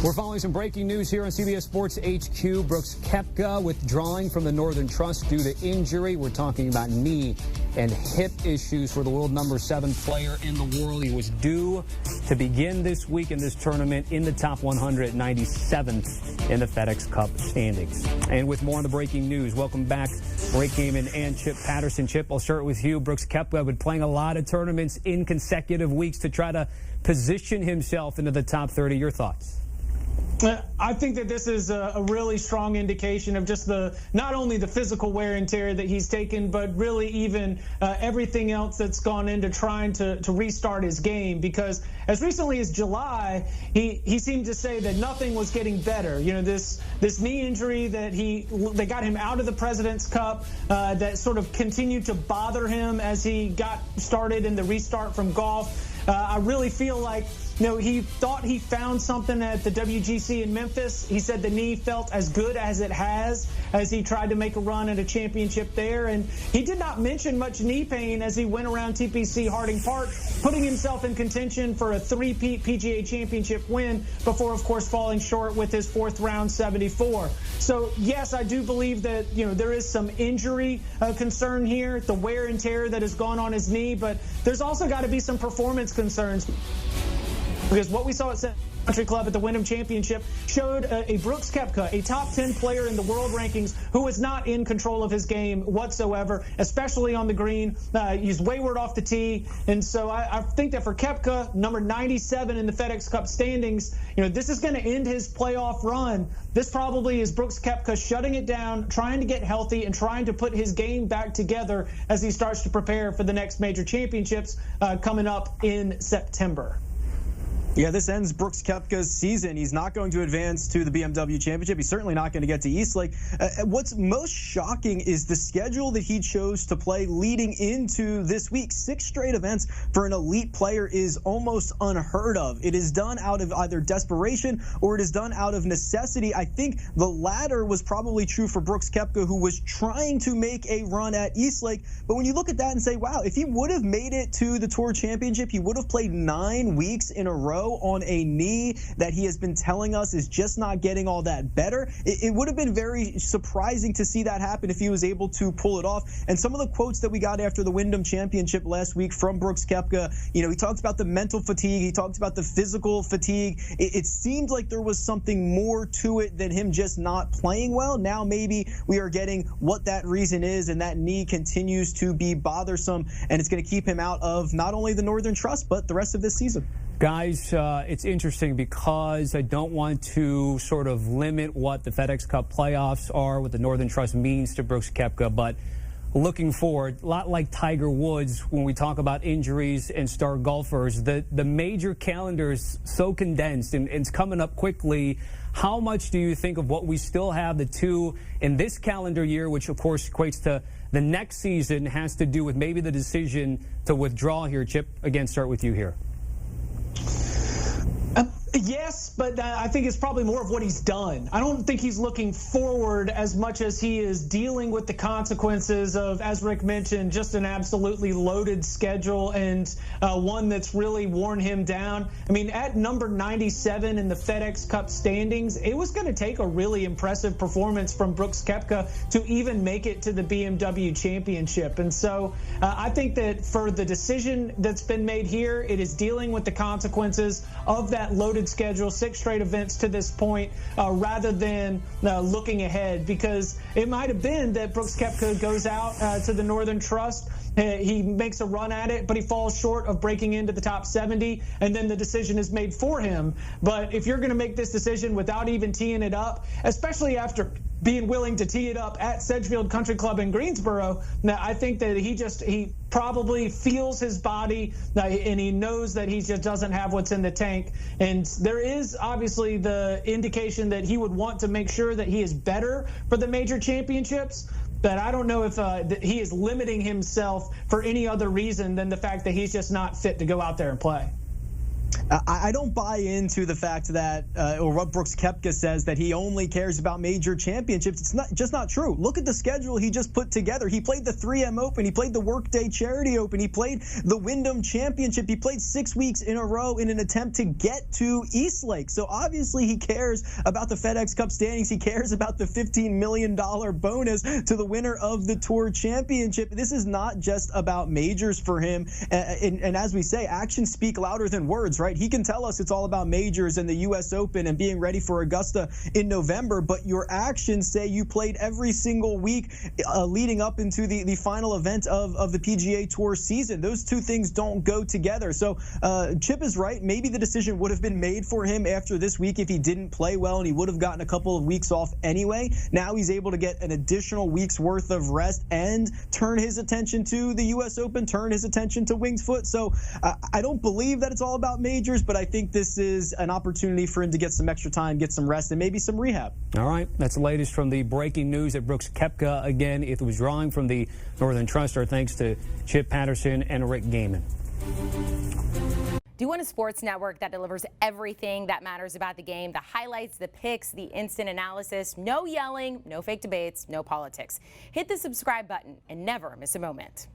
We're following some breaking news here on CBS Sports HQ. Brooks Koepka withdrawing from the Northern Trust due to injury. We're talking about knee and hip issues for the world number 7 player in the world. He was due to begin this week in this tournament in the top 197th in the FedEx Cup Standings. And with more on the breaking news, welcome back, Ray Kamen and Chip Patterson. Chip, I'll start with you. Brooks Koepka been playing a lot of tournaments in consecutive weeks to try to position himself into the top 30. Your thoughts? I think that this is a really strong indication of just not only the physical wear and tear that he's taken, but really even everything else that's gone into trying to restart his game. Because as recently as July, he seemed to say that nothing was getting better. You know, this knee injury that they got him out of the President's Cup, that sort of continued to bother him as he got started in the restart from golf. I really feel like, he thought he found something at the WGC in Memphis. He said the knee felt as good as it has as he tried to make a run at a championship there. And he did not mention much knee pain as he went around TPC Harding Park, putting himself in contention for a three-peat PGA Championship win before, of course, falling short with his 4th round 74. So, yes, I do believe that, there is some injury concern here, the wear and tear that has gone on his knee, but there's also got to be some performance concerns. Because what we saw at Country Club at the WGC Championship showed a Brooks Koepka, a top 10 player in the world rankings, who was not in control of his game whatsoever, especially on the green. He's wayward off the tee. And so I think that for Koepka, number 97 in the FedEx Cup standings, this is going to end his playoff run. This probably is Brooks Koepka shutting it down, trying to get healthy, and trying to put his game back together as he starts to prepare for the next major championships coming up in September. Yeah, this ends Brooks Koepka's season. He's not going to advance to the BMW Championship. He's certainly not going to get to Eastlake. What's most shocking is the schedule that he chose to play leading into this week. 6 straight events for an elite player is almost unheard of. It is done out of either desperation or it is done out of necessity. I think the latter was probably true for Brooks Koepka, who was trying to make a run at Eastlake. But when you look at that and say, wow, if he would have made it to the Tour Championship, he would have played 9 weeks in a row on a knee that he has been telling us is just not getting all that better. It would have been very surprising to see that happen if he was able to pull it off. And some of the quotes that we got after the WGC Championship last week from Brooks Koepka, he talks about the mental fatigue, he talks about the physical fatigue. It seemed like there was something more to it than him just not playing well. Now maybe we are getting what that reason is, and that knee continues to be bothersome, and it's going to keep him out of not only the Northern Trust, but the rest of this season. Guys, it's interesting because I don't want to sort of limit what the FedEx Cup playoffs are, what the Northern Trust means to Brooks Koepka, but looking forward, a lot like Tiger Woods when we talk about injuries and star golfers, the major calendar is so condensed and it's coming up quickly. How much do you think of what we still have, the 2 in this calendar year, which of course equates to the next season, has to do with maybe the decision to withdraw here? Chip, again, start with you here. Yes, but I think it's probably more of what he's done. I don't think he's looking forward as much as he is dealing with the consequences of, as Rick mentioned, just an absolutely loaded schedule and one that's really worn him down. I mean, at number 97 in the FedEx Cup standings, it was going to take a really impressive performance from Brooks Koepka to even make it to the BMW Championship. And so I think that for the decision that's been made here, it is dealing with the consequences of that loaded schedule, 6 straight events to this point, rather than looking ahead, because it might have been that Brooks Koepka goes out to the Northern Trust, he makes a run at it, but he falls short of breaking into the top 70, and then the decision is made for him. But if you're going to make this decision without even teeing it up, especially after being willing to tee it up at Sedgefield Country Club in Greensboro, now I think that he probably feels his body and he knows that he just doesn't have what's in the tank. And there is obviously the indication that he would want to make sure that he is better for the major championships. But I don't know if he is limiting himself for any other reason than the fact that he's just not fit to go out there and play. I don't buy into the fact that, or what Brooks Koepka says, that he only cares about major championships. It's just not true. Look at the schedule he just put together. He played the 3M Open. He played the Workday Charity Open. He played the Wyndham Championship. He played 6 weeks in a row in an attempt to get to Eastlake. So obviously he cares about the FedEx Cup standings. He cares about the $15 million bonus to the winner of the Tour Championship. This is not just about majors for him. And as we say, actions speak louder than words, right? He can tell us it's all about majors and the U.S. Open and being ready for Augusta in November, but your actions say you played every single week leading up into the final event of the PGA Tour season. Those two things don't go together. So Chip is right. Maybe the decision would have been made for him after this week if he didn't play well, and he would have gotten a couple of weeks off anyway. Now he's able to get an additional week's worth of rest and turn his attention to the U.S. Open, turn his attention to Winged Foot. So I don't believe that it's all about majors, but I think this is an opportunity for him to get some extra time, get some rest, and maybe some rehab. All right, that's the latest from the breaking news that Brooks Koepka again is withdrawing from the Northern Trust. Our thanks to Chip Patterson and Rick Gaiman. Do you want a sports network that delivers everything that matters about the game? The highlights, the picks, the instant analysis, no yelling, no fake debates, no politics. Hit the subscribe button and never miss a moment.